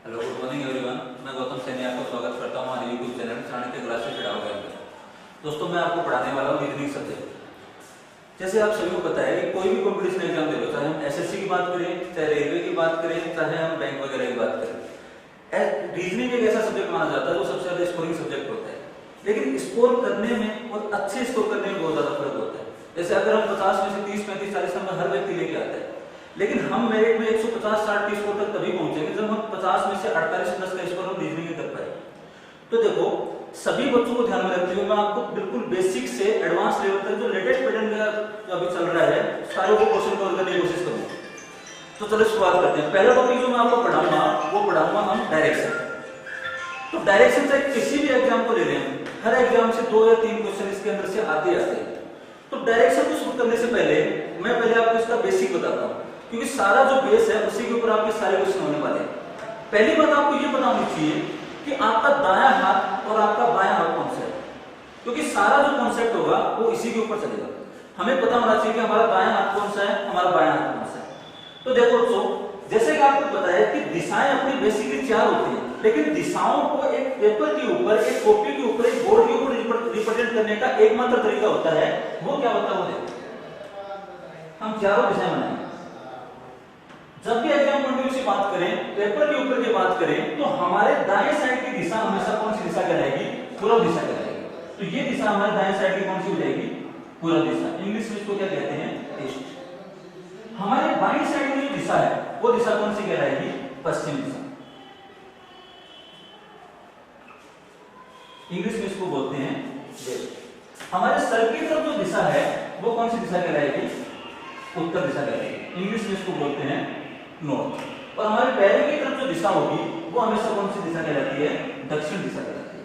Hello, good morning everyone. मैं गौतम सैनी आपका स्वागत करता हूँ हमारे यूट्यूब चैनल चाणक्य क्लासेस के के अंदर। दोस्तों, मैं आपको पढ़ाने वाला हूँ रीजनिंग सब्जेक्ट। जैसे आप सभी को पता है कि कोई भी कॉम्पिटिशन एग्जाम दे लो, चाहे हम एसएससी की बात करें, चाहे रेलवे की बात करें, चाहे हम बैंक वगैरह की बात करें, रीजनिंग एक ऐसा सब्जेक्ट माना जाता है जो सबसे ज्यादा स्कोरिंग सब्जेक्ट होता है। लेकिन स्कोर करने में और अच्छे स्कोर करने में बहुत ज्यादा फर्क होता है। जैसे अगर हम 50 में से 30, 35, 40 नंबर हर व्यक्ति लेके आता है, लेकिन हम मेरिट में 150, 60 के स्कोर तक तभी पहुंचेंगे जब हम 50 में से 48 प्लस का स्कोर हम रीजनिंग में कर पाए। तो देखो, सभी बच्चों को ध्यान में रखते हुए मैं आपको बिल्कुल बेसिक से एडवांस लेवल तक जो लेटेस्ट पैटर्न का जो अभी चल रहा है सारे वो क्वेश्चन कवर करने की कोशिश करूंगा। तो चलो शुरुआत करते हैं। पहला टॉपिक जो मैं आपको पढ़ाऊंगा वो पढ़ाऊंगा हम डायरेक्शन। तो डायरेक्शन से किसी भी एग्जाम को ले लें, हर एग्जाम से 2 या 3 क्वेश्चन इसके अंदर से आते हैं। तो डायरेक्शन को शुरू करने से पहले मैं आपको इसका बेसिक बताता हूं, क्योंकि सारा जो बेस है उसी के ऊपर आपके सारे क्वेश्चन होने वाले हैं। पहली बात आपको ये पता होनी चाहिए कि आपका दायां हाथ और आपका बायां हाथ कौन सा है, क्योंकि सारा जो कॉन्सेप्ट होगा वो इसी के ऊपर चलेगा। हमें पता होना चाहिए कि हमारा दायां हाथ कौन सा है, हमारा बायां हाथ कौन सा है। तो देखो दोस्तों, जैसे कि आपको पता है कि दिशाएं अपनी बेसिकली 4 होती हैं, लेकिन दिशाओं को एक पेपर के ऊपर, एक कॉपी के ऊपर, एक बोर्ड के ऊपर रिप्रेजेंट करने का एकमात्र तरीका होता है। वो क्या होता है? वो देखो, हम चारों दिशाएं बनाएंगे। जब भी एग्जाम पॉइंट ऑफ व्यू से बात करें, पेपर के ऊपर की बात करें, तो हमारे दाएं साइड की दिशा हमेशा कौन सी दिशा कहलाएगी? पूर्व दिशा कहलाएगी। तो ये दिशा हमारे दाएं साइड की कौन सी हो जाएगी? पूर्व दिशा। इंग्लिश में इसको क्या कहते हैं? ईस्ट। हमारे बाईं साइड की जो दिशा है वो दिशा कौन सी कहलाएगी? पश्चिम दिशा। इंग्लिश में इसको बोलते हैं वेस्ट। हमारे सर की तरफ जो दिशा है वो कौन सी दिशा कहलाएगी? उत्तर दिशा कहलाएगी। इंग्लिश में इसको बोलते हैं नॉर्थ। और हमारे पैर की तरफ जो दिशा होगी वो हमेशा कौन सी दिशा कहलाती है? दक्षिण दिशा कहलाती है।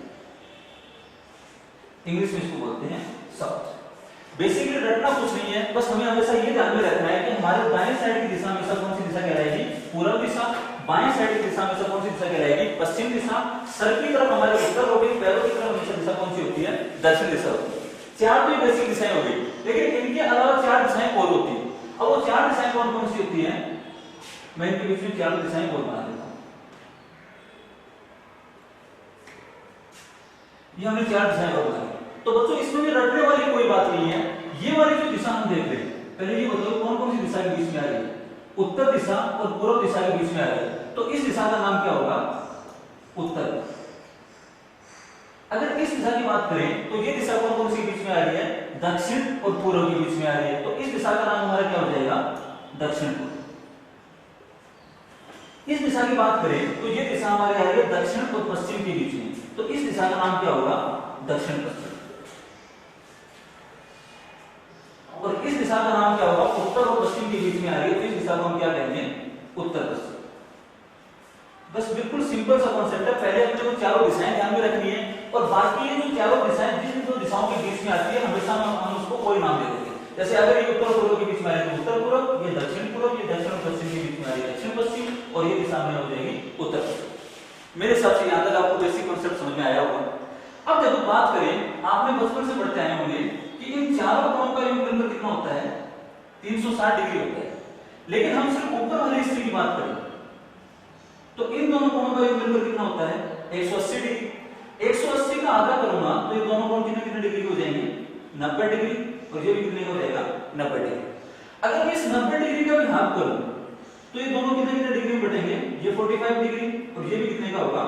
इंग्लिश में इसको बोलते हैं साउथ। बेसिकली रटना कुछ नहीं है, बस हमें हमेशा ये ध्यान में रखना है कि हमारे दाएं साइड की दिशा हमेशा कौन सी दिशा कहलाएगी? पूर्व दिशा। बाएं साइड की दिशा हमेशा कौन सी दिशा कहलाएगी? पश्चिम दिशा। सर की तरफ हमारे उत्तर होगी, पैरों की तरफ हमेशा दिशा कौन सी होती है? दक्षिण दिशा होती है। 4 तो बेसिक दिशाएं हो गई, लेकिन इनके अलावा 4 दिशाएं और होती है। अब वो 4 दिशाएं कौन कौन सी होती हैं? मैं इनके बीच में 4 दिशाएं और बना देता हूं। ये हमने 4 दिशाएं और बनाई। तो बच्चों, इसमें भी रटने वाली कोई बात नहीं है। ये वाली जो दिशा हम देख रहे हैं, पहले ये बताओ कौन कौन सी दिशा के बीच में आ रही है? उत्तर दिशा और पूर्व दिशा के बीच में आ रही है। तो इस दिशा का नाम क्या होगा? उत्तर। अगर इस दिशा की बात करें तो ये दिशा कौन कौन सी बीच में आ रही है? दक्षिण और पूर्व के बीच में आ रही है। तो इस दिशा का नाम हमारा क्या हो जाएगा? दक्षिण पूर्व। इस दिशा की बात करें तो ये दिशा हमारे आ रही है दक्षिण और पश्चिम के बीच में। तो इस दिशा का नाम क्या होगा? दक्षिण पश्चिम। और इस दिशा का नाम क्या होगा? उत्तर और पश्चिम के बीच में आ रही है, तो इस दिशा को हम क्या कहेंगे? उत्तर पश्चिम। बस बिल्कुल सिंपल सा कॉन्सेप्ट है। पहले अपने को चारों दिशाएं ध्यान में रखनी है, और बाकी ये जो चारों दिशाएं जिन दो दिशाओं के बीच में आती है हमेशा हम उसको कोई नाम दे देंगे। जैसे अगर ये उत्तर पूर्व के बीच में आ रही है उत्तर पूर्व, ये दक्षिण पूर्व, ये दक्षिण और पश्चिम के बीच में आ रही है दक्षिण पश्चिम, और ये दिशा में हो जाएगी उत्तर पश्चिम। मेरे हिसाब से यहां तक आपको बेसिक कॉन्सेप्ट समझ में आया होगा। अब देखो, बात करें, आपने बचपन से पढ़ते आए होंगे कि इन चारों कोणों का योग मिलकर कितना होता है? 360 डिग्री होता है। लेकिन हम सिर्फ ऊपर वाले हिस्से की बात करें तो इन दोनों कोणों का योग मिलकर कितना होता है? 180 डिग्री। 180 का आधा करूंगा तो ये दोनों कोण कितने कितने डिग्री हो जाएंगे? 90 डिग्री। और ये भी कितने हो जाएगा? 90 डिग्री। अगर मैं इस 90 डिग्री का भी हाफ करूं तो ये दोनों कितने कितने डिग्री में बटेंगे? ये 45 डिग्री और ये भी कितने का होगा?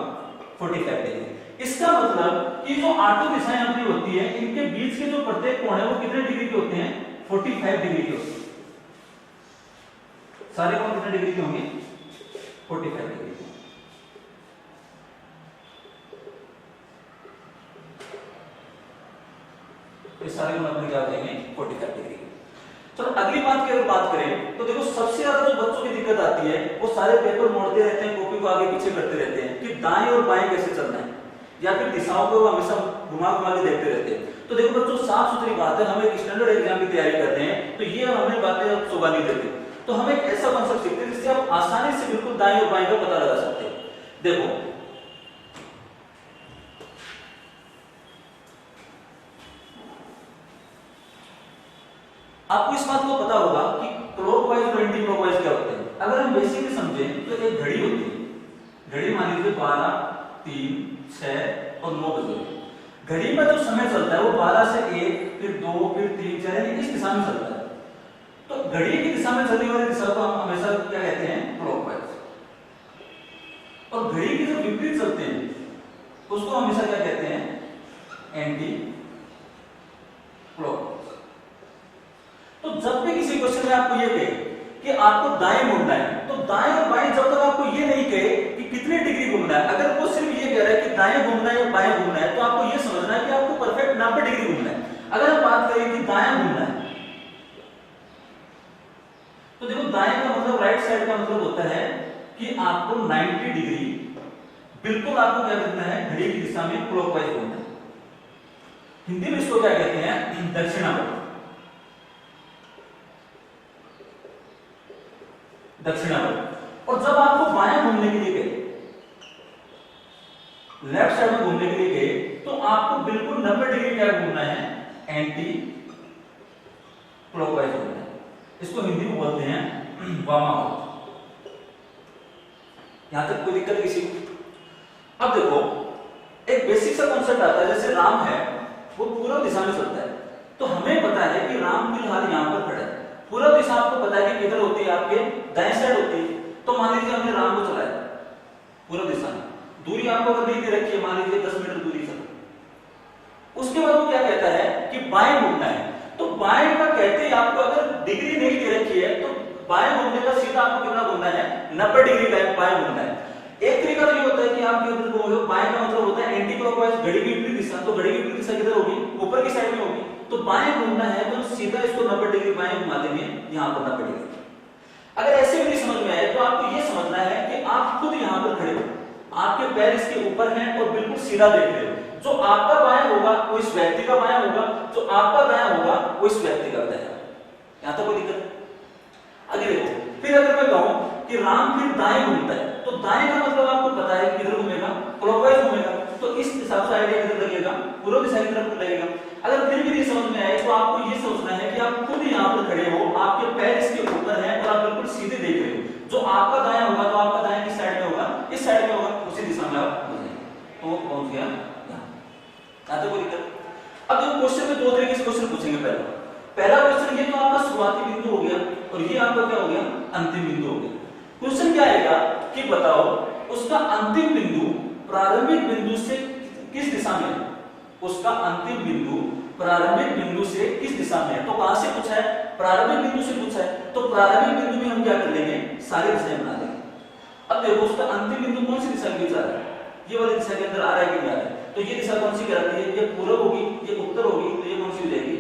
45 डिग्री। इसका मतलब कि जो आठों दिशाएं अपनी होती है, इनके बीच के जो प्रत्येक कोण है वो कितने डिग्री के होते हैं? 45 डिग्री के होते हैं। सारे कोण कितने डिग्री के होंगे? 45 डिग्री। ये सारे कोण अपने क्या हो जाएंगे? 45 डिग्री। चलो अगली बात की अगर बात करें तो देखो, सबसे ज्यादा जो बच्चों की दिक्कत आती है वो सारे पेपर मोड़ते रहते हैं, कॉपी को आगे पीछे करते रहते हैं कि दाएं और बाएं कैसे चलना है, या फिर दिशाओं को हमेशा घुमा घुमा के देखते रहते हैं। तो देखो बच्चों, साफ सुथरी बात है, हम एक स्टैंडर्ड एग्जाम की तैयारी करते हैं तो ये हमें बातें शोभा नहीं देती। तो हम एक ऐसा कॉन्सेप्ट सीखते हैं जिससे आप आसानी से बिल्कुल दाएं और बाएं का पता लगा सकते हैं। देखो, आपको इस बात को पता होगा कि क्लॉकवाइज और एंटी क्लॉकवाइज क्या होते हैं। अगर हम बेसिकली समझें तो एक घड़ी होती है, घड़ी मान लीजिए 12, 3, 6 और 9 बजे। घड़ी में जो समय चलता है वो 12 से 1, फिर 2, फिर 3, 4 यानी इस दिशा में चलता है। तो घड़ी की दिशा में चलने वाली दिशा को हम हमेशा क्या कहते हैं, क्लॉकवाइज। और घड़ी की जो विपरीत चलते हैं उसको हमेशा क्या कहते हैं, एंटी क्लॉकवाइज। तो जब भी किसी क्वेश्चन में आपको ये कहे कि आपको दाएं मुड़ना है, तो दाएं और बाएं जब तक आपको ये नहीं कहे कि कितने डिग्री घूमना है, अगर वो सिर्फ ये कह रहा है कि दाएं घूमना है या बाएं घूमना है, तो आपको ये समझना है कि आपको परफेक्ट 90 डिग्री घूमना है। अगर हम बात करें कि दाएं घूमना है, तो देखो दाएं का मतलब राइट साइड का मतलब होता है कि आपको 90 डिग्री बिल्कुल आपको क्या करना है, घड़ी की दिशा में क्लॉकवाइज घूमना है। हिंदी में इसको क्या कहते हैं, दक्षिणावर्त। दक्षिणावर्त। और जब आपको बाएं घूमने के लिए कहे, लेफ्ट साइड में घूमने के लिए कहे, तो आपको बिल्कुल 90 डिग्री क्या घूमना है, एंटी क्लॉकवाइज घूमना है। इसको हिंदी में बोलते हैं वामावर्त। यहां तक कोई दिक्कत किसी को? अब देखो एक बेसिक सा कॉन्सेप्ट आता है, जैसे राम है वो पूर्व दिशा में चलता है, तो हमें पता है कि राम फिलहाल यहां पर खड़ा है। पूर्व दिशा आपको पता है कि किधर होती है, आपके दाएं साइड होती है। तो मान लीजिए हमने राम को चलाया पूर्व दिशा में, दूरी आपको अगर नहीं दे रखी है, मान लीजिए 10 मीटर दूरी से, उसके बाद वो क्या कहता है कि बाएं मुड़ना है। तो बाएं का कहते ही आपको अगर डिग्री नहीं दे रखी है, तो बाएं मुड़ने का सीधा आपको कितना घूमना है, 90 डिग्री बाएं मुड़ना है। एक तरीका तो ये होता है कि आप किधर घूमोगे, बाएं का मतलब होता है एंटी क्लॉकवाइज, घड़ी की विपरीत दिशा। तो घड़ी की विपरीत दिशा किधर होगी, ऊपर की साइड में होगी। तो बाएं घूमना है तो सीधा इसको 90 डिग्री बाएं घुमा देंगे, यहां पर 90 डिग्री। अगर ऐसे भी नहीं समझ में आए तो आपको ये समझना है कि आप खुद यहां पर खड़े हो, आपके पैर इसके ऊपर हैं और बिल्कुल सीधा देख रहे हो। जो आपका बायां होगा वो इस व्यक्ति का बायां होगा, जो आपका दायां होगा वो इस व्यक्ति का दायां। यहां तक कोई दिक्कत? आगे देखो, फिर अगर मैं कहूं कि राम फिर दाएं घूमता है, तो दाएं का मतलब आपको पता है किधर घूमेगा, क्लॉकवाइज घूमेगा। तो इस हिसाब से आइडिया किधर लगेगा, पूर्व दिशा की तरफ लगेगा। अगर फिर भी नहीं समझ में आए तो आपको ये सोचना है कि आप खुद यहां पर खड़े हो, आपके पैर इसके ऊपर हैं और आप बिल्कुल सीधे देख रहे हो। जो आपका दायां होगा तो आपका दायां किस साइड में होगा, इस साइड में होगा, उसी दिशा में आप हो जाएंगे। तो पहुंच गया यहां तक कोई दिक्कत? अब देखो क्वेश्चन में दो तरीके से क्वेश्चन पूछेंगे। पहला क्वेश्चन ये तो आपका शुरुआती बिंदु हो गया और ये आपका क्या हो गया, अंतिम बिंदु हो गया। क्वेश्चन क्या आएगा कि बताओ उसका अंतिम बिंदु प्रारंभिक बिंदु से किस दिशा में है, उसका अंतिम बिंदु प्रारंभिक बिंदु से किस दिशा में है। तो कहां से पूछा है, प्रारंभिक बिंदु से पूछा है। तो प्रारंभिक बिंदु में हम क्या कर लेंगे, सारी दिशाएं बना देंगे। अब देखो उसका अंतिम बिंदु कौन सी दिशा में जा रहा है, ये वाली दिशा के अंदर आ रहा है कि नहीं आ रहा है। तो ये दिशा कौन सी कहलाती है, ये पूर्व होगी, ये उत्तर होगी, तो ये कौन सी हो जाएगी,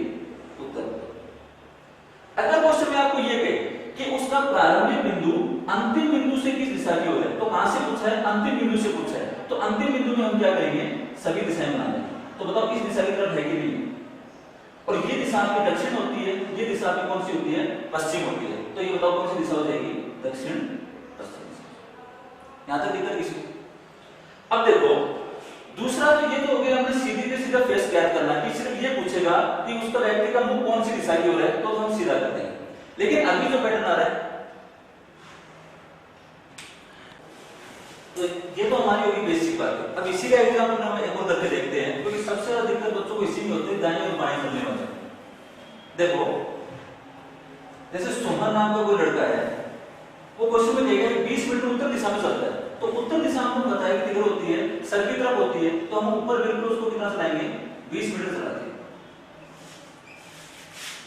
उत्तर। अगर क्वेश्चन में आपको ये कहे कि उसका प्रारंभिक बिंदु अंतिम बिंदु से किस दिशा की ओर है, तो कहां से पूछा है, अंतिम बिंदु से पूछा है। तो अंतिम बिंदु में हम क्या करेंगे, सभी दिशाएं बना देंगे। तो बताओ इस दिशा की तरफ है कि नहीं, और ये दिशा आपकी दक्षिण होती है, ये दिशा आपकी कौन सी होती है, पश्चिम होती है। तो ये बताओ कौन सी दिशा हो जाएगी, दक्षिण पश्चिम दिशा। यहां तक दिक्कत किसी? अब देखो दूसरा तो ये तो हो गया, हमने सीधी से सीधा फेस ज्ञात करना है कि सिर्फ ये पूछेगा कि उसका व्यक्ति का मुंह कौन सी दिशा की ओर है, तो हम सीधा कर देंगे। लेकिन अभी जो पैटर्न आ रहा है, तो ये तो हमारी होगी बेसिक बात। अब इसी का एग्जांपल हम एक और करके देखते हैं, क्योंकि सबसे ज्यादा दिक्कत बच्चों को इसी में होती है, दाएं और बाएं करने वाले। देखो जैसे सोहन नाम का कोई लड़का है, वो क्वेश्चन में कहेगा कि 20 मीटर उत्तर दिशा में चलता है। तो उत्तर दिशा हमको पता है कि किधर होती है, सर की तरफ होती है। तो हम ऊपर बिल्कुल उसको कितना चलाएंगे, 20 मीटर चलाते हैं।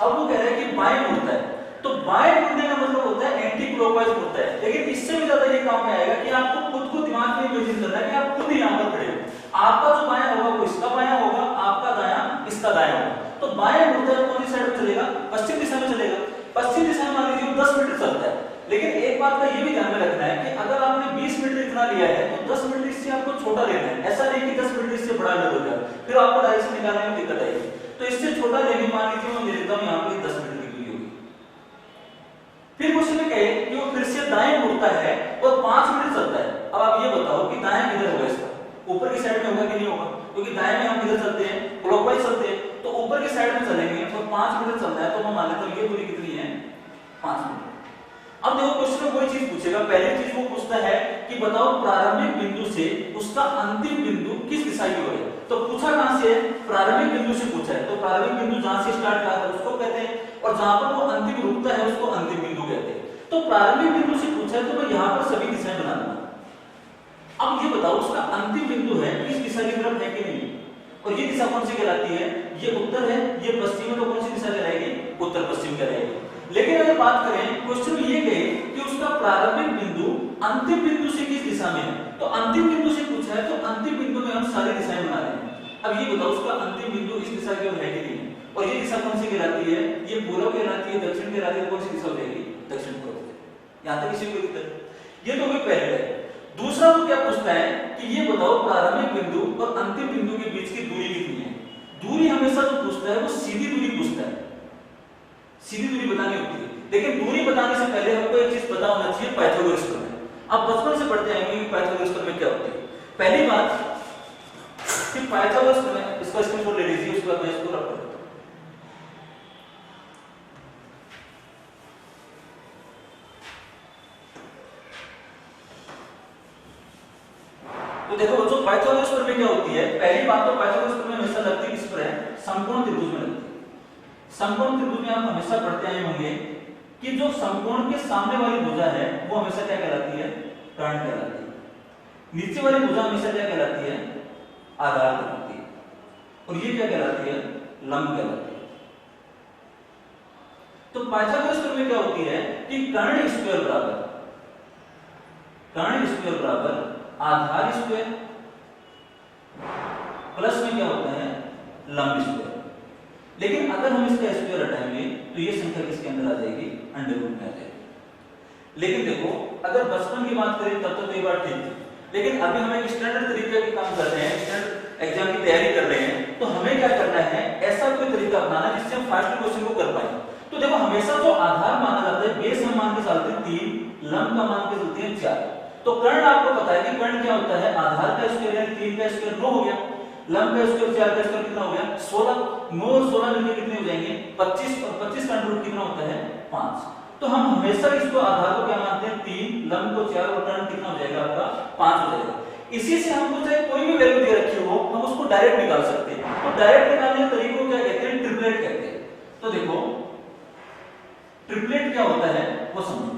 अब वो कह रहे हैं कि बाएं मुड़ता है, तो बाएं मुड़ने का मतलब होता है एंटी क्लॉकवाइज मुड़ता है। लेकिन इससे भी ज्यादा ये काम में आएगा कि आपको खुद को दिमाग में इमेजिन करना है कि आप खुद यहां पर खड़े हो, आपका जो बायां होगा वो इसका बायां होगा, आपका दायां इसका दायां होगा। तो बाएं मुड़ता है कौन सी साइड में चलेगा, पश्चिम दिशा में चलेगा। पश्चिम दिशा में मान लीजिए 10 मीटर चलता है। लेकिन एक बात का ये भी ध्यान में रखना है कि अगर आपने 20 मीटर इतना लिया है तो 10 मीटर इससे आपको छोटा लेना है। ऐसा नहीं कि 10 मीटर इससे बड़ा ले लो, फिर आपको डायरेक्शन निकालने में दिक्कत आएगी। तो इससे छोटा लेने, मान लीजिए मैं ले लेता हूं यहां पे 10 मीटर की दूरी होगी। फिर क्वेश्चन में कहे कि वो फिर से दाएं मुड़ता है और 5 मीटर चलता है। अब आप ये बताओ कि दायां किधर होगा, इसका ऊपर की साइड में होगा कि नहीं होगा, क्योंकि दाएं में हम किधर चलते हैं, क्लॉकवाइज चलते हैं। तो ऊपर की साइड में चलेंगे तो 5 मीटर चलता है, तो हम मान लेते हैं ये दूरी कितनी है, 5 मीटर। अब देखो क्वेश्चन में कोई चीज पूछेगा, पहली चीज चीज वो पूछता है कि बताओ प्रारंभिक बिंदु से उसका अंतिम बिंदु किस दिशा की ओर है। तो पूछा कहां से है, प्रारंभिक बिंदु से पूछा है, तो प्रारंभिक बिंदु जहां से स्टार्ट रहा था उसको कहते हैं, और जहां पर वो अंतिम रुकता है उसको अंतिम बिंदु कहते हैं। तो प्रारंभिक बिंदु से पूछा है तो मैं यहाँ पर सभी दिशाएं बना दूंगा। अब ये बताओ उसका अंतिम बिंदु है इस दिशा की तरफ है कि नहीं, और ये दिशा कौन सी कहलाती है, ये उत्तर है, ये पश्चिम है, तो कौन सी दिशा कहलाएगी, उत्तर पश्चिम कहलाएगी। लेकिन अगर बात करें क्वेश्चन ये कहे कि उसका प्रारंभिक बिंदु अंतिम बिंदु से किस दिशा में है, तो अंतिम बिंदु से पूछा है तो अंतिम बिंदु में हम सारी दिशाएं बना रहे हैं। अब ये बताओ उसका अंतिम बिंदु इस दिशा की ओर है कि नहीं, और ये दिशा कौन सी कहलाती है, ये पूर्व कहलाती है, दक्षिण कहलाती है, कौन सी दिशा हो जाएगी, दक्षिण पूर्व। यहां तक किसी को दिक्कत, ये तो भी पहले है। दूसरा वो क्या पूछता है कि ये बताओ प्रारंभिक बिंदु और अंतिम बिंदु के बीच की दूरी कितनी है। दूरी हमेशा जो पूछता है वो सीधी दूरी पूछता है, सीधी दूरी बतानी होती है। लेकिन दूरी बताने से पहले हमको एक चीज पता होना चाहिए, पाइथागोरस प्रमेय। आप बचपन से पढ़ते आएंगे कि पाइथागोरस प्रमेय क्या होती है। पहली बात कि पाइथागोरस प्रमेय, इसका स्क्रीनशॉट ले लीजिए, उसके बाद मैं इसको रख देता हूं। तो देखो बच्चों, पाइथागोरस प्रमेय क्या होती है। पहली बात तो पाइथागोरस प्रमेय हमेशा लगती किस पर है, समकोण त्रिभुज में लगती है। समकोण त्रिभुज में आप हमेशा पढ़ते आए होंगे कि जो समकोण के सामने वाली भुजा है वो हमेशा क्या कहलाती है, कर्ण कहलाती है। नीचे वाली भुजा हमेशा क्या कहलाती है, आधार कहलाती है, और ये क्या कहलाती है, लंब कहलाती है। तो पाइथागोरस प्रमेय क्या होती है कि कर्ण स्क्वायर बराबर आधार स्क्वायर प्लस में क्या होता है, लंब स्क्वायर। लेकिन अगर हम इसका स्क्वायर हटाएंगे तो ये संख्या किसके अंदर आ जाएगी, अंडर रूट में आ जाएगी। लेकिन देखो अगर बचपन की बात करें तब तो ये बात ठीक थी, लेकिन अभी हम एक स्टैंडर्ड तरीके के काम कर रहे हैं, स्टैंडर्ड एग्जाम की तैयारी कर रहे हैं, तो हमें क्या करना है, ऐसा कोई तरीका अपनाना जिससे हम फास्ट क्वेश्चन को कर पाए। तो देखो हमेशा जो आधार माना जाता है, बेस हम मान के चलते हैं 3, लंब का मान के चलते हैं 4। तो कर्ण आपको पता है कि कर्ण क्या होता है, आधार का स्क्वायर यानी 3 का स्क्वायर 9 हो गया, लंब का स्क्वायर 4 का स्क्वायर कितना हो गया, 16। 9 और 16 मिलकर कितने हो जाएंगे, 25, और 25 का रूट कितना होता है, 5। तो हम हमेशा इसको आधार को क्या मानते हैं, 3, लंब को 4, और कर्ण कितना हो जाएगा आपका, 5 हो जाएगा। इसी से हमको चाहे कोई भी वैल्यू दे रखी हो हम उसको डायरेक्ट निकाल सकते हैं। तो डायरेक्ट निकालने का तरीका क्या कहते हैं, ट्रिपलेट कहते हैं। तो देखो ट्रिपलेट क्या होता है वो समझो।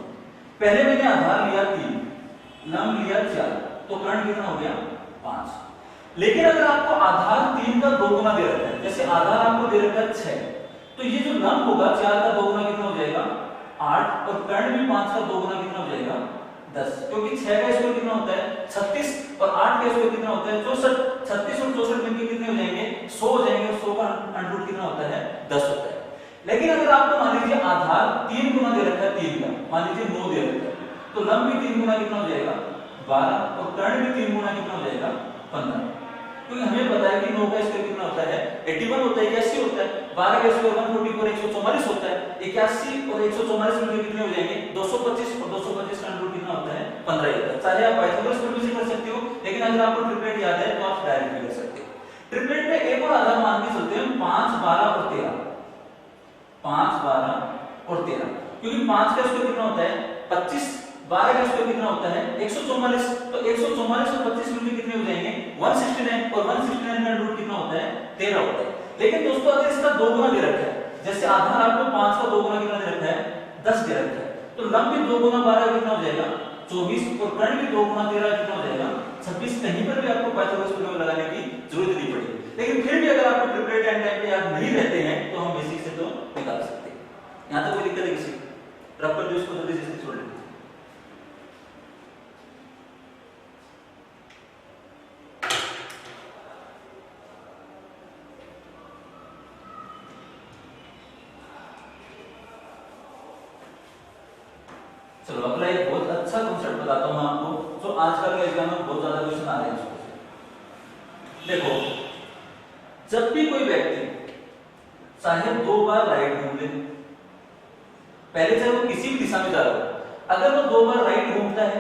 पहले मैंने आधार लिया 3, लंब लिया 4, तो कर्ण कितना हो गया, 5। लेकिन अगर आपको आधार 3 का 2 गुना दे रखा है, जैसे आधार आपको दे रखा है 6, तो ये जो लंब होगा 4 का 2 गुना कितना हो जाएगा, 8, और कर्ण भी 5 का 2 गुना कितना हो जाएगा, 10। क्योंकि 6 का स्क्वायर कितना होता है, 36, और 8 का स्क्वायर कितना होता है, 64। 36 और 64 मिलकर कितने हो जाएंगे, 100 हो जाएंगे, और 100 का अंडर रूट कितना होता है, 10 होता है। लेकिन अगर आपको मान लीजिए आधार 3 गुना दे रखा है 3 का, मान लीजिए 9 दे रखा है, तो लंब भी 3 गुना कितना हो जाएगा, 12, और कर्ण भी 3 गुना कितना हो जाएगा, 15। क्योंकि हमें पता है कि 9 का स्क्वायर कितना होता है, 81 होता है, 81 होता है, 12 का स्क्वायर 144, 144 होता है, 81 और 144 मिलकर कितने हो जाएंगे, 225, और 225 का रूट कितना होता है, 15 होता है। चाहे आप पाइथागोरस प्रमेय से कर सकते हो, लेकिन अगर आपको ट्रिपलेट याद है तो आप डायरेक्ट भी कर सकते हो। ट्रिपलेट में एक और आधार मान के चलते हैं 5, 12 और 13। 5, 12 और 13, क्योंकि 5 का स्क्वायर कितना होता है, 25, 12 का स्क्वायर कितना होता है, 144। तो 144 और 25 मिलकर कितने हो जाएंगे, 169, और 169 का रूट कितना होता है, 13 होता है। लेकिन दोस्तों अगर इसका 2 गुना दे रखा है, जैसे आधार आपको 5 का 2 गुना कितना दे रखा है, 10 दे रखा है, तो लंब भी 2 गुना 12 कितना हो जाएगा, 24, और कर्ण भी 2 गुना 13 कितना हो जाएगा, 26। कहीं पर भी आपको पाइथागोरस प्रमेय लगाने की जरूरत नहीं पड़ेगी। लेकिन फिर भी अगर आपको ट्रिपलेट एंड टाइम पे याद नहीं रहते हैं तो हम बेसिक से तो निकाल सकते हैं। यहां तक कोई दिक्कत है किसी को, रफ कर दो इसको, जल्दी से छोड़ दो। चलो अगला एक बहुत अच्छा कॉन्सेप्ट बताता हूं मैं आपको, जो आजकल के एग्जाम में बहुत ज्यादा क्वेश्चन आ रहे हैं। देखो जब भी कोई व्यक्ति चाहे 2 बार राइट घूम ले, पहले चाहे वो किसी भी दिशा में जा रहा हो, अगर वो 2 बार राइट घूमता है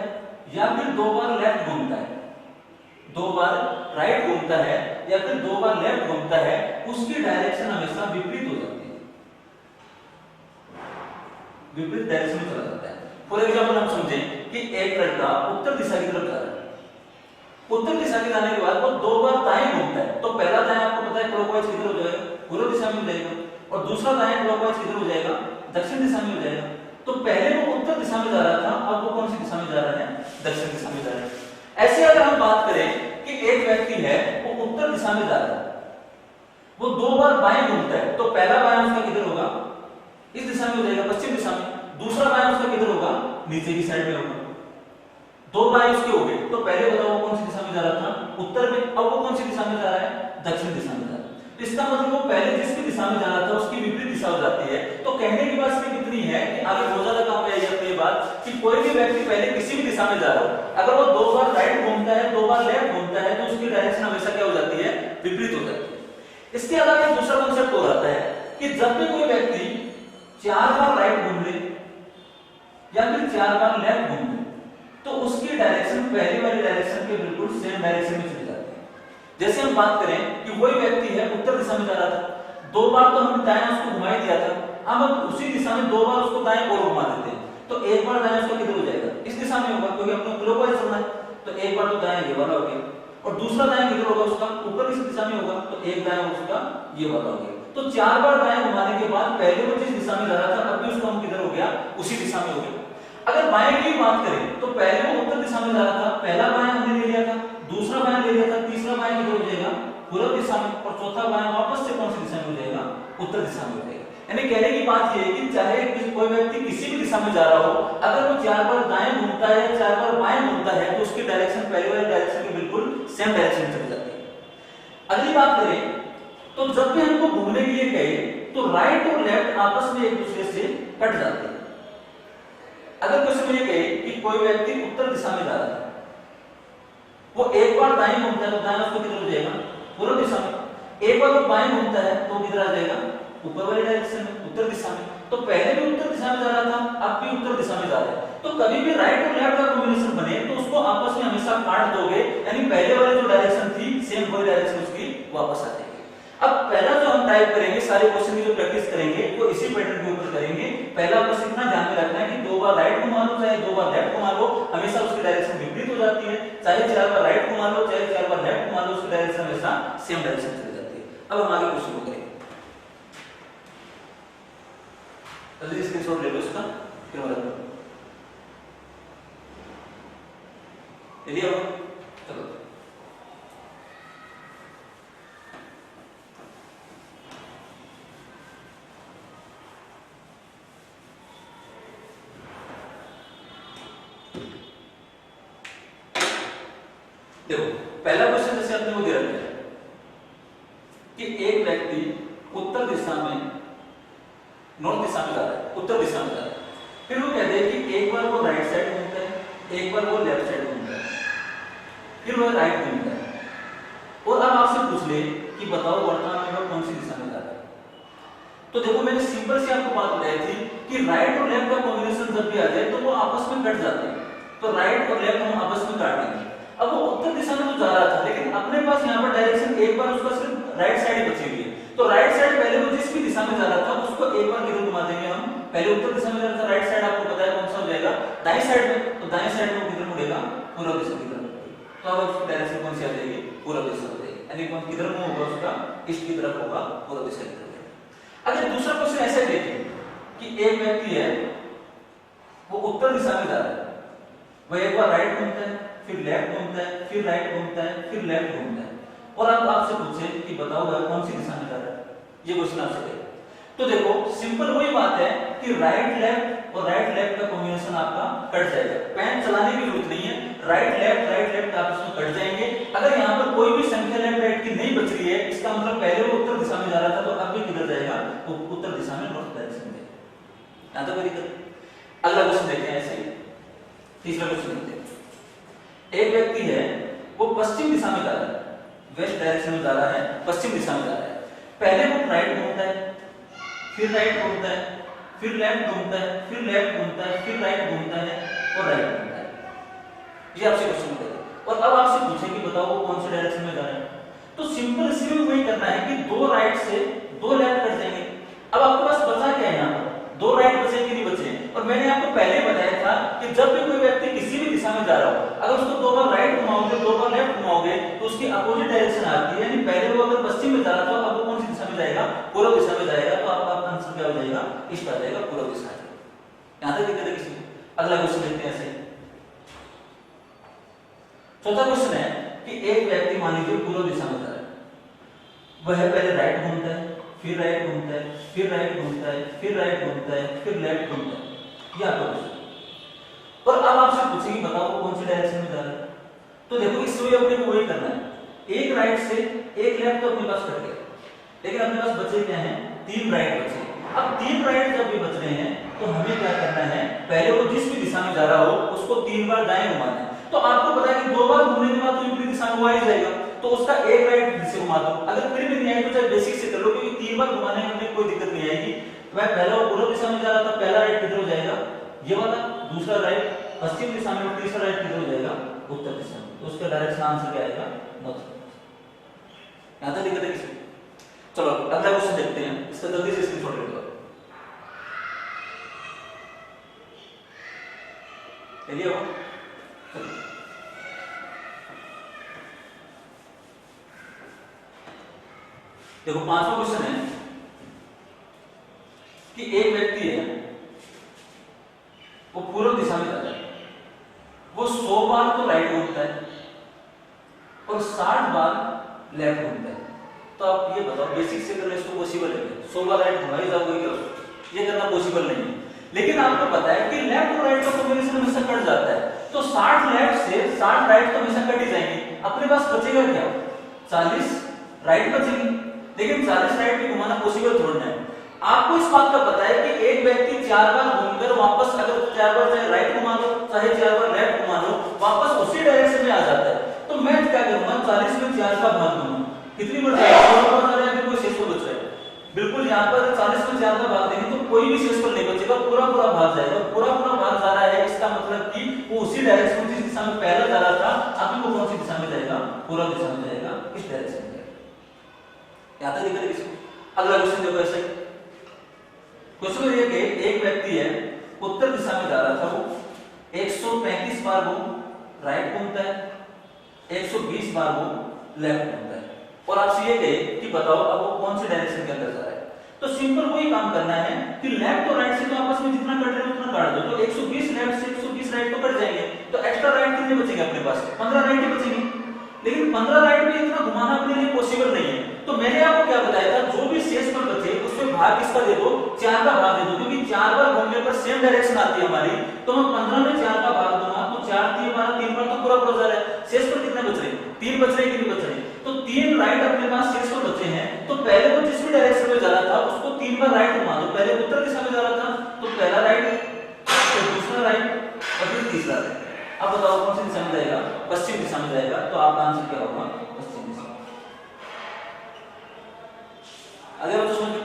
या फिर 2 बार लेफ्ट घूमता है, 2 बार राइट घूमता है या फिर 2 बार लेफ्ट घूमता है, उसकी डायरेक्शन हमेशा विपरीत हो जाती है, विपरीत डायरेक्शन में चला जाता है। फॉर एग्जाम्पल हम समझें कि एक लड़का उत्तर दिशा की तरफ जा रहा है। उत्तर दिशा के जाने के बाद वो 2 बार दाएं घूमता है। तो पहला दाएं आपको पता है क्लॉकवाइज किधर हो जाएगा, पूर्व दिशा में हो जाएगा, और दूसरा दाएं क्लॉकवाइज किधर हो जाएगा, दक्षिण दिशा में हो जाएगा। तो पहले वो उत्तर दिशा में जा रहा था, अब वो कौन सी दिशा में जा रहा है, दक्षिण दिशा में जा रहा है। ऐसे अगर हम बात करें कि एक व्यक्ति है वो उत्तर दिशा में जा रहा है, वो 2 बार बाएं घूमता है, तो पहला बायां उसका किधर होगा, इस दिशा में हो जाएगा, पश्चिम दिशा में। दूसरा बायां उसका किधर होगा, नीचे की साइड में होगा। 2 बाएं उसके हो गए, तो पहले बताओ वो कौन सी दिशा में जा रहा था, उत्तर में, अब वो कौन सी दिशा में जा रहा है, दक्षिण दिशा में जा रहा है। तो इसका मतलब वो पहले जिस भी दिशा में जा रहा था उसकी विपरीत दिशा हो जाती है। तो कहने की बात सिर्फ इतनी है कि आगे बहुत ज्यादा काम में आई जाती है बात कि कोई भी व्यक्ति पहले किसी भी दिशा में जा रहा हो, अगर वो 2 बार राइट घूमता है, 2 बार लेफ्ट घूमता है, तो उसकी डायरेक्शन हमेशा क्या हो जाती है, विपरीत हो जाती है। इसके अलावा एक दूसरा कांसेप्ट हो जाता है कि जब भी कोई व्यक्ति 4 बार राइट घूम ले या फिर 4 बार लेफ्ट घूम ले, तो उसकी डायरेक्शन पहली वाली डायरेक्शन के बिल्कुल सेम डायरेक्शन में चली जाती है। जैसे हम बात करें कि वही व्यक्ति है उत्तर दिशा में जा रहा था, 2 बार तो हमने दाएं उसको घुमा ही दिया था, अब हम उसी दिशा में 2 बार उसको दाएं और घुमा देते हैं, तो एक बार दाएं उसका किधर हो जाएगा, इस दिशा में होगा, क्योंकि हमने क्लॉकवाइज चलना है। तो एक बार तो दाएं ये वाला हो गया, और दूसरा दाएं किधर होगा उसका, ऊपर इस दिशा में होगा, तो एक दाएं उसका ये वाला हो गया। तो 4 बार दाएं घुमाने के बाद पहले वो जिस दिशा में जा रहा था, अब भी उसका किधर हो गया, उसी दिशा में हो गया। अगर बाएं की बात करें तो पहले वो उत्तर दिशा में जा रहा था, पहला बायां हमने ले लिया था, दूसरा बायां ले लिया था, तीसरा बायां किधर हो जाएगा, पूर्व दिशा में, और चौथा बायां वापस से कौन सी दिशा में हो जाएगा, उत्तर दिशा में हो जाएगा। यानी कहने की बात ये है कि चाहे कोई व्यक्ति किसी भी दिशा में जा रहा हो, अगर वो 4 बार दाएं घूमता है, 4 बार बाएं घूमता है, तो उसकी डायरेक्शन पहले वाली डायरेक्शन के बिल्कुल सेम डायरेक्शन में चली जाती है। अगली बात करें तो जब भी हमको घूमने के लिए कहे तो राइट और लेफ्ट आपस में एक दूसरे से कट जाते हैं। अगर क्वेश्चन में ये कहे कि कोई व्यक्ति उत्तर दिशा में जा रहा है, वो एक बार दाएं घूमता है, तो दाएं उसको किधर हो जाएगा, पूर्व दिशा में। एक बार वो बाएं घूमता है तो किधर आ जाएगा, ऊपर वाली डायरेक्शन में, उत्तर दिशा में। तो पहले भी उत्तर दिशा में जा रहा था, अब भी उत्तर दिशा में जा रहा है। तो कभी भी राइट और लेफ्ट का कॉम्बिनेशन बने तो उसको आपस में हमेशा काट दोगे, यानी पहले वाली जो डायरेक्शन थी सेम वही डायरेक्शन उसकी वापस आ जाएगी। अब पहला जो हम टाइप करेंगे, सारे क्वेश्चन की जो प्रैक्टिस करेंगे वो इसी पैटर्न के ऊपर करेंगे। पहला बस इतना ध्यान में रखना है कि 2 बार राइट घुमा लो चाहे 2 बार लेफ्ट घुमा लो, हमेशा उसकी डायरेक्शन विपरीत हो जाती है। चाहे 4 बार राइट घुमा लो चाहे 4 बार लेफ्ट घुमा लो, उसकी डायरेक्शन हमेशा सेम डायरेक्शन चली जाती है। अब हम आगे क्वेश्चन को करेंगे। जल्दी स्क्रीनशॉट ले लो इसका, फिर मदद करो। चलिए अब चलो देखो, पहला क्वेश्चन जैसे आपने वो दे रखा है कि एक व्यक्ति उत्तर दिशा में, नॉर्थ दिशा में जा रहा है, उत्तर दिशा में जा रहा है। फिर वो कहते हैं कि एक बार वो राइट साइड घूमता है, एक बार वो लेफ्ट साइड घूमता है, फिर वो राइट घूमता है, और अब आपसे पूछ ले कि बताओ वर्तमान में वो कौन सी दिशा में जा रहा है। तो देखो, मैंने सिंपल सी आपको बात बताई थी कि राइट और लेफ्ट का कॉम्बिनेशन जब भी आ जाए तो वो आपस में कट जाते हैं। तो राइट और लेफ्ट हम आपस में काट देंगे। अब वो उत्तर दिशा में तो जा रहा था, लेकिन अपने पास यहाँ पर डायरेक्शन एक बार उसका सिर्फ राइट साइड ही बची हुई है। तो राइट साइड पहले वो जिस भी दिशा में जा रहा था उसको एक बार किधर घुमा देंगे हम, पहले उत्तर दिशा में जा रहा था, राइट साइड आपको पता है कौन सा हो जाएगा, दाएं साइड में। तो दाएं साइड में वो किधर मुड़ेगा, पूर्व दिशा की तरफ। तो अब उसकी डायरेक्शन कौन सी आ जाएगी, पूर्व दिशा हो जाएगी, यानी कौन किधर मूव होगा उसका, ईस्ट की तरफ होगा, पूर्व दिशा की तरफ। अगर दूसरा क्वेश्चन ऐसे देखें कि एक व्यक्ति है वो उत्तर दिशा में जा रहा है, वो एक बार राइट घूमता है, फिर लेफ्ट घूमता है, फिर राइट घूमता है, फिर लेफ्ट घूमता है, और अब आपसे पूछे कि बताओ वह कौन सी दिशा में जा रहा है, ये क्वेश्चन आपसे कहे। तो देखो, सिंपल वही बात है कि राइट लेफ्ट और राइट लेफ्ट का कॉम्बिनेशन आपका कट जाएगा, पेन चलाने की जरूरत नहीं है, राइट लेफ्ट आपस में कट जाएंगे। अगर यहाँ पर कोई भी संख्या लेफ्ट राइट की नहीं बच रही है, इसका मतलब पहले वो उत्तर दिशा में जा रहा था, तो अब भी किधर जाएगा, वो उत्तर दिशा में, नॉर्थ डायरेक्शन में। यहां तक मेरी अगला क्वेश्चन देखते हैं ऐसे ही। तीसरा क्वेश्चन देखते हैं, एक व्यक्ति है वो पश्चिम दिशा में जा रहा है, वेस्ट डायरेक्शन में जा रहा है, पश्चिम दिशा में जा रहा है। पहले वो राइट घूमता है, फिर राइट घूमता है, फिर लेफ्ट घूमता है, फिर लेफ्ट घूमता है, फिर राइट घूमता है और राइट घूमता है। ये आपसे क्वेश्चन करें, और अब आपसे पूछे कि बताओ वो कौन से डायरेक्शन में जा रहा है। तो सिंपल इसी में वही करना है कि 2 राइट से 2 लेफ्ट कट जाएंगे। अब आपके पास बचा क्या है, यहाँ पर 2 राइट बचे कि नहीं बचे। और मैंने आपको पहले बताया था कि जब भी कोई व्यक्ति किसी भी दिशा में जा रहा हो, अगर उसको 2 बार राइट घुमाओगे 2 बार लेफ्ट घुमाओगे तो उसकी अपोजिट डायरेक्शन आती है, यानी पहले वो अगर पश्चिम में जा रहा था अब वो कौन सी दिशा में जाएगा, पूर्व दिशा में जाएगा। तो आपका आंसर क्या हो जाएगा, ईस्ट आ जाएगा, पूर्व दिशा आ जाएगा। यहां तक दिक्कत है किसी को? अगला क्वेश्चन देखते हैं ऐसे। चौथा क्वेश्चन है कि एक व्यक्ति मान लीजिए पूर्व दिशा में जा रहा है, वह पहले राइट घूमता है, फिर राइट घूमता है, फिर राइट घूमता है, फिर राइट घूमता है, फिर लेफ्ट घूमता है, ये आपका क्वेश्चन। और अब आपसे पूछेगी बताओ वो कौन सी डायरेक्शन में जा रहा है। तो देखो इसमें अपने को वही करना है, एक राइट से एक लेफ्ट तो अपने पास कट गया, लेकिन अपने पास बचे क्या हैं, 3 राइट बचे। अब 3 राइट जब भी बच रहे हैं तो हमें क्या करना है, पहले वो जिस भी दिशा में जा रहा हो उसको 3 बार दाएं घुमाना है। तो आपको पता है कि 2 बार घूमने के बाद तो विपरीत दिशा में वो आ ही जाएगा, तो उसका एक राइट दिशा घुमा दो। अगर फिर भी नहीं आए तो चाहे बेसिक से कर लो, क्योंकि 3 बार घुमाने में कोई दिक्कत नहीं आएगी। वह पहला वो पूर्व दिशा में जा रहा था, पहला राइट किधर हो जाएगा, ये वाला, दूसरा राइट पश्चिम दिशा में, तीसरा राइट किधर हो जाएगा, उत्तर दिशा में। तो उसका डायरेक्शन आंसर क्या आएगा, नॉर्थ। यहां तक दिक्कत है किसी? चलो अगला क्वेश्चन देखते हैं, इसका जल्दी से स्क्रीनशॉट ले लो। चलिए अब देखो 5वां क्वेश्चन है कि एक व्यक्ति है वो पूर्व दिशा में जा रहा है, वो 100 बार तो राइट घूमता है और 60 बार लेफ्ट घूमता है। तो आप ये बताओ बेसिक से करना इसको पॉसिबल है? 100 बार राइट घुमा ही जाओगे क्या? ये करना पॉसिबल नहीं है। लेकिन आपको पता है कि लेफ्ट और राइट का कॉम्बिनेशन हमेशा कट जाता है, तो 60 लेफ्ट से 60 राइट तो हमेशा कट ही जाएंगे। अपने पास बचेगा क्या, 40 राइट बचेगी, लेकिन 40 राइट भी घुमाना पॉसिबल थोड़ा है। आपको इस बात का पता है कि एक व्यक्ति 4 बार घूमकर वापस, अगर 4 बार चाहे राइट घुमा दो चाहे 4 बार लेफ्ट घुमा दो, वापस उसी डायरेक्शन में आ जाता है। तो मैं क्या करूंगा, 40 में 4 का भाग दूंगा, कितनी बढ़ जाएगी, 16 बढ़ रहा है, कोई शेष बच रहा है। बिल्कुल यहाँ पर 40 में 4 का भाग देंगे तो कोई भी शेष नहीं बचेगा, पूरा पूरा भाग जाएगा। पूरा पूरा भाग जा रहा है, इसका मतलब कि वो उसी डायरेक्शन जिस दिशा में पहले जा रहा था, अभी वो कौन सी दिशा में जाएगा, पूर्व दिशा में जाएगा, इस डायरेक्शन में जाएगा। यहाँ तक दिक्कत है किसी? अगला क्वेश्चन देखो ऐसे। क्वेश्चन ये कि एक व्यक्ति है उत्तर दिशा में जा रहा था, वो 135 बार वो राइट घूमता है, 120 बार वो लेफ्ट घूमता है, और आपसे ये कहे कि बताओ अब वो कौन से डायरेक्शन के अंदर जा रहा है। तो सिंपल वही काम करना है कि लेफ्ट और राइट से तो आपस में जितना कट रहे हैं उतना काट दो। तो 120 लेफ्ट से 120 राइट तो कट जाएंगे, तो एक्स्ट्रा राइट कितने बचेंगे अपने पास, 15 राइट ही बचेंगे। लेकिन 15 राइट में इतना घुमाना अपने लिए पॉसिबल नहीं है। तो मैंने आपको क्या बताया था, जो भी शेष पर बचे उसमें भाग किसका दे दो, 4 का भाग दे दो, क्योंकि 4 बार घूमने पर सेम डायरेक्शन आती है हमारी। तो मैं 15 में 4 का भाग दूंगा तो 4 3 12 3 बार तो पूरा पूरा जा रहा है। शेष पर कितने बच रहे हैं, 3 बच रहे हैं, कितने बच रहे हैं, तो 3 राइट अपने पास शेष पर बचे हैं। तो पहले वो जिस भी डायरेक्शन में जा रहा था उसको 3 बार राइट घुमा दो। पहले उत्तर दिशा में जा रहा था तो पहला राइट, फिर दूसरा राइट और फिर तीसरा राइट। अब बताओ कौन सी दिशा में जाएगा, पश्चिम दिशा में जाएगा। तो आपका आंसर क्या होगा, पश्चिम दिशा। अगले बच्चों समझो।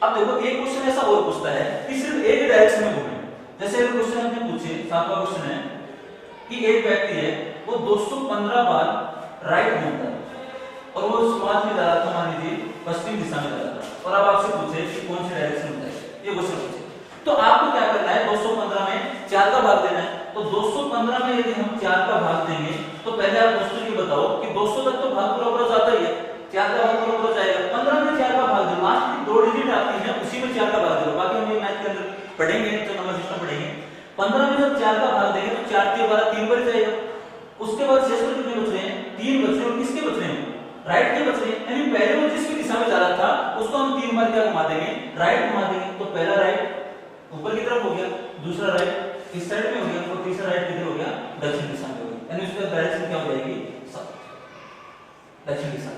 अब देखो एक क्वेश्चन ऐसा और पूछता है कि सिर्फ एक डायरेक्शन में घूमे। जैसे क्वेश्चन हमने पूछे, 7वां क्वेश्चन है कि एक व्यक्ति है वो 215 बार राइट घूमता है और वो शुरुआत में जा रहा था, मान लीजिए पश्चिम दिशा में जा रहा था, और अब आपसे पूछे कि कौन से डायरेक्शन में जाएगा, ये क्वेश्चन पूछे। तो आपको क्या करना है, 215 में 4 का भाग देना है। तो 215 में यदि हम 4 का भाग देंगे तो पहले आप दोस्तों ये बताओ कि 200 तक तो भाग पूरा पूरा जाता ही है, 4 का भाग पूरा पूरा जाएगा। 15 में 4 का भाग दो, लास्ट की 2 डिजिट आती है उसी में 4 का भाग दो। बाकी हम ये मैथ के अंदर पढ़ेंगे तो नंबर सिस्टम पढ़ेंगे। 15 में जब 4 का भाग देंगे तो 4 3 12 3 पर जाएगा। उसके बाद शेष पर कितने बच रहे हैं, 3 बच रहे हैं, और किसके बच रहे हैं, राइट के बच रहे हैं। यानी पहले वो जिस भी दिशा में जा रहा था उसको हम 3 बार क्या घुमा देंगे, राइट घुमा देंगे। तो पहला राइट ऊपर की तरफ हो गया, दूसरा राइट इस साइड में हो गया, और तीसरा राइट किधर हो गया, दक्षिण दिशा में हो गया। यानी उसका डायरेक्शन क्या हो जाएगी, दक्षिण दिशा।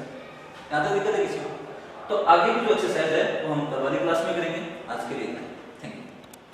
यहां तक दिक्कत है किसी को? तो आगे की जो एक्सरसाइज है वो हम कल वाली क्लास में करेंगे। आज के लिए